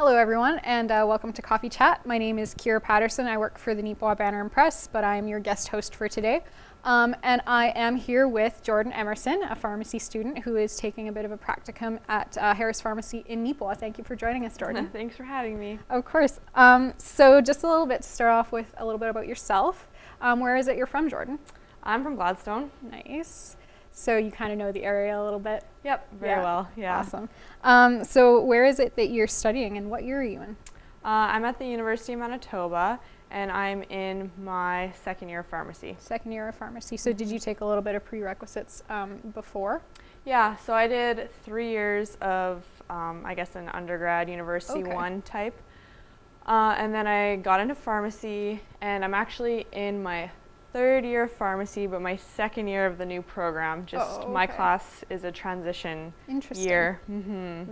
Hello everyone, and welcome to Coffee Chat. My name is Kira Paterson. I work for the Neepawa Banner and Press, but I'm your guest host for today. And I am here with Jordan Emerson, a pharmacy student who is taking a bit of a practicum at Harris Pharmacy in Neepawa. Thank you for joining us, Jordan. Thanks for having me. Of course. So just a little bit to start off with a little bit about yourself. Where is it you're from, Jordan? I'm from Gladstone. Nice. So you kind of know the area a little bit? Yep, very well, yeah. Awesome. So where is it that you're studying and what year are you in? I'm at the University of Manitoba and I'm in my second year of pharmacy. Second year of pharmacy. So did you take a little bit of prerequisites before? Yeah, so I did 3 years of, I guess, an undergrad University 1 type. And then I got into pharmacy and I'm actually in my third year of pharmacy, but my second year of the new program. My class is a transition year.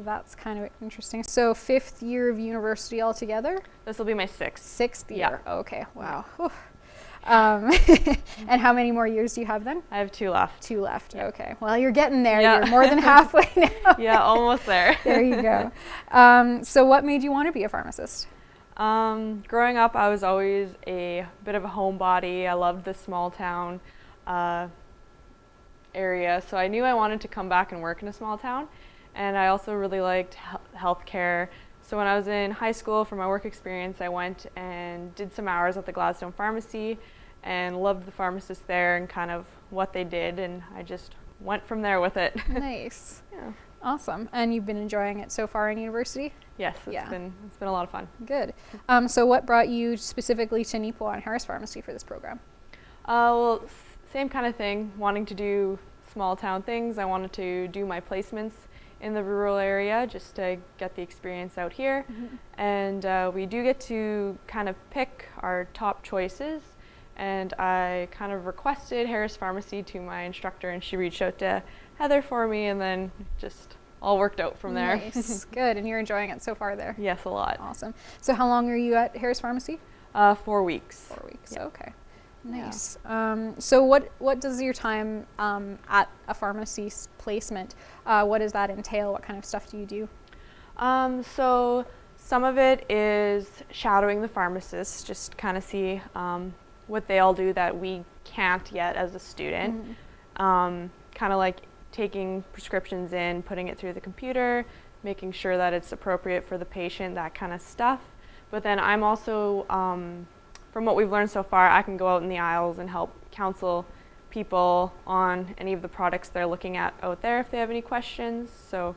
That's kind of interesting. So fifth year of university altogether? This will be my sixth. Sixth year. Yeah. Okay. Wow. And how many more years do you have then? I have 2 left. 2 left. Yeah. Okay. Well, you're getting there. Yeah. You're more than halfway now. Yeah, almost there. There you go. So what made you want to be a pharmacist? Growing up, I was always a bit of a homebody. I loved the small town area, so I knew I wanted to come back and work in a small town. And I also really liked healthcare. So when I was in high school for my work experience, I went and did some hours at the Gladstone Pharmacy and loved the pharmacists there and kind of what they did, and I just went from there with it. Nice. Yeah. Awesome. And you've been enjoying it so far in university? Yes, it's been a lot of fun. Good. So what brought you specifically to Neepawa and Harris Pharmacy for this program? Well, same kind of thing, wanting to do small town things. I wanted to do my placements in the rural area just to get the experience out here. And we do get to kind of pick our top choices. And I kind of requested Harris Pharmacy to my instructor, and she reached out to Heather for me, and then just all worked out from there. Nice. Good. And you're enjoying it so far there? Yes, a lot. Awesome. So how long are you at Harris Pharmacy? 4 weeks. 4 weeks. Yeah. Okay. Nice. Yeah. So what does your time at a pharmacy placement, what does that entail? What kind of stuff do you do? So some of it is shadowing the pharmacists, just kind of see what they all do that we can't yet as a student. Kind of like taking prescriptions in, putting it through the computer, making sure that it's appropriate for the patient, that kind of stuff. But then I'm also, from what we've learned so far, I can go out in the aisles and help counsel people on any of the products they're looking at out there if they have any questions. So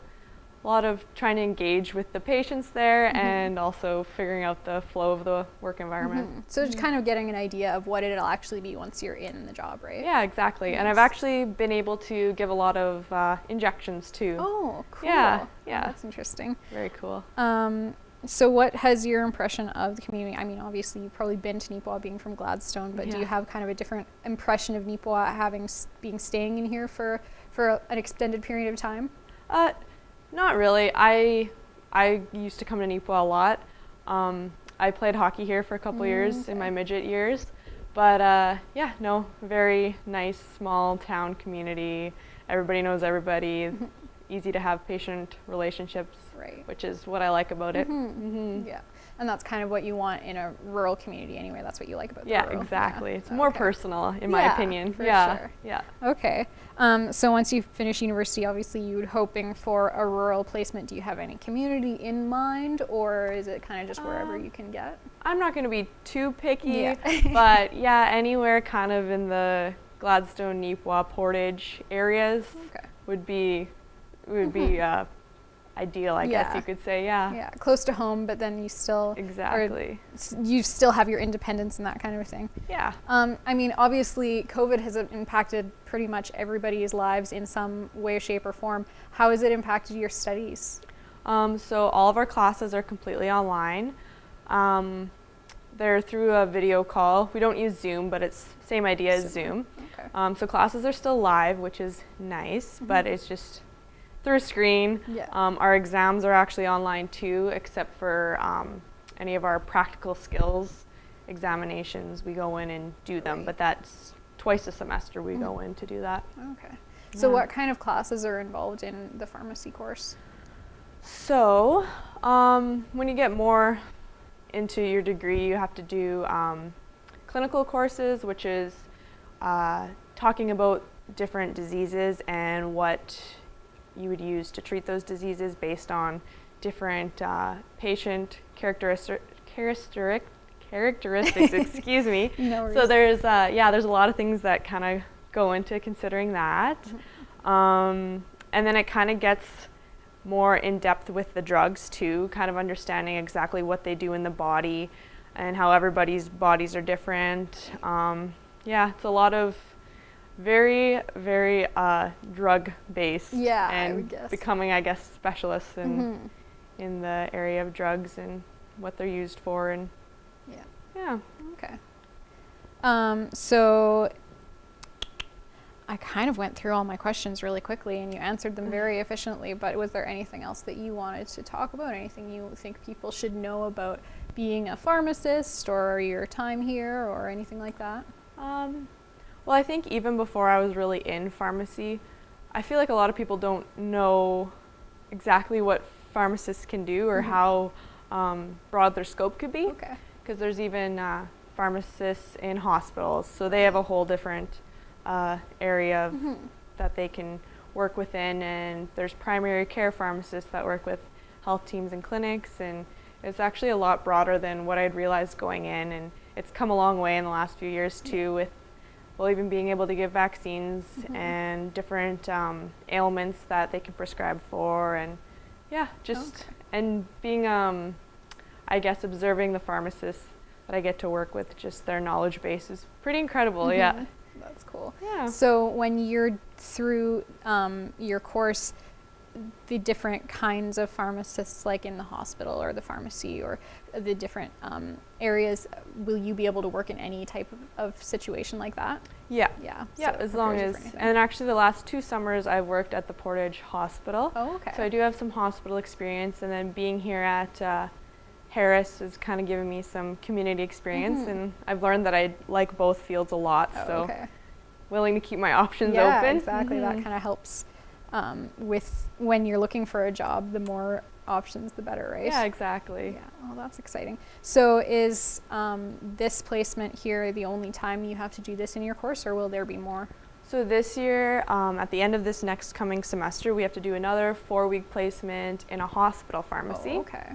a lot of trying to engage with the patients there and also figuring out the flow of the work environment. So just kind of getting an idea of what it'll actually be once you're in the job, right? Yeah, exactly. Nice. And I've actually been able to give a lot of injections too. Oh, cool. Yeah. That's interesting. Very cool. So what has your impression of the community? I mean, obviously you've probably been to Neepawa being from Gladstone, but do you have kind of a different impression of Neepawa being staying in here for an extended period of time? Not really. I used to come to Neepawa a lot. I played hockey here for a couple years in my midget years. But very nice small town community. Everybody knows everybody. Easy to have patient relationships, which is what I like about it. Yeah, and that's kind of what you want in a rural community anyway. That's what you like about the rural. Exactly. Yeah. It's more personal, in my opinion. For sure. Yeah. Okay. So once you finish university, obviously you're hoping for a rural placement. Do you have any community in mind, or is it kind of just wherever you can get? I'm not going to be too picky, but anywhere kind of in the Gladstone, Neepawa, Portage areas would be ideal, I guess you could say. Yeah, close to home, but then you still you still have your independence and that kind of thing. Yeah. I mean, obviously COVID has impacted pretty much everybody's lives in some way, shape, or form. How has it impacted your studies? So all of our classes are completely online. They're through a video call. We don't use Zoom, but it's same idea as Zoom. Okay. So classes are still live, which is nice, but it's just through a screen. Our exams are actually online too, except for any of our practical skills examinations. We go in and do them, but that's twice a semester we go in to do that. Okay. So what kind of classes are involved in the pharmacy course? So when you get more into your degree, you have to do clinical courses, which is talking about different diseases and what you would use to treat those diseases based on different patient characteristics, excuse me. No worries. So there's a lot of things that kind of go into considering that. And then it kind of gets more in depth with the drugs too, kind of understanding exactly what they do in the body and how everybody's bodies are different. It's a lot of very, very drug-based, Yeah, I and would guess. becoming, I guess, specialists in the area of drugs and what they're used for, and yeah. Okay. So I kind of went through all my questions really quickly and you answered them very efficiently, but was there anything else that you wanted to talk about? Anything you think people should know about being a pharmacist or your time here or anything like that? Well, I think even before I was really in pharmacy, I feel like a lot of people don't know exactly what pharmacists can do or how broad their scope could be. Okay. Because there's even pharmacists in hospitals, so they have a whole different area that they can work within, and there's primary care pharmacists that work with health teams and clinics, and it's actually a lot broader than what I'd realized going in, and it's come a long way in the last few years too, with even being able to give vaccines and different ailments that they can prescribe for, and and being I guess observing the pharmacists that I get to work with, just their knowledge base is pretty incredible. Yeah. That's cool. Yeah. So when you're through your course, the different kinds of pharmacists, like in the hospital or the pharmacy or the different areas, will you be able to work in any type of situation like that? Yeah. Yeah. Yeah, So as long as, and actually the last 2 summers I've worked at the Portage Hospital. Oh, okay. So I do have some hospital experience, and then being here at Harris has kind of given me some community experience, and I've learned that I like both fields a lot, so willing to keep my options open. Yeah, exactly. That kind of helps with when you're looking for a job, the more options, the better, right? Yeah, exactly. Yeah, well, that's exciting. So is this placement here the only time you have to do this in your course, or will there be more? So this year, at the end of this next coming semester, we have to do another 4-week placement in a hospital pharmacy. Oh, okay.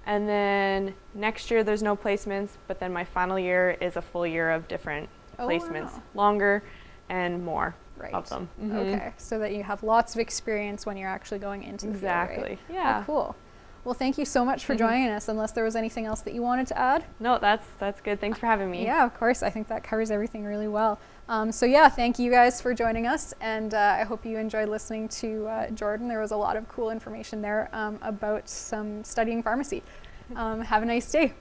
And then next year there's no placements, but then my final year is a full year of different placements, longer and more of them. Okay, so that you have lots of experience when you're actually going into the field, right? Yeah. Oh, cool. Well, thank you so much for joining us, unless there was anything else that you wanted to add. No, that's good. Thanks for having me. Yeah, of course. I think that covers everything really well. So yeah, thank you guys for joining us, and I hope you enjoyed listening to Jordan. There was a lot of cool information there about some studying pharmacy. Have a nice day.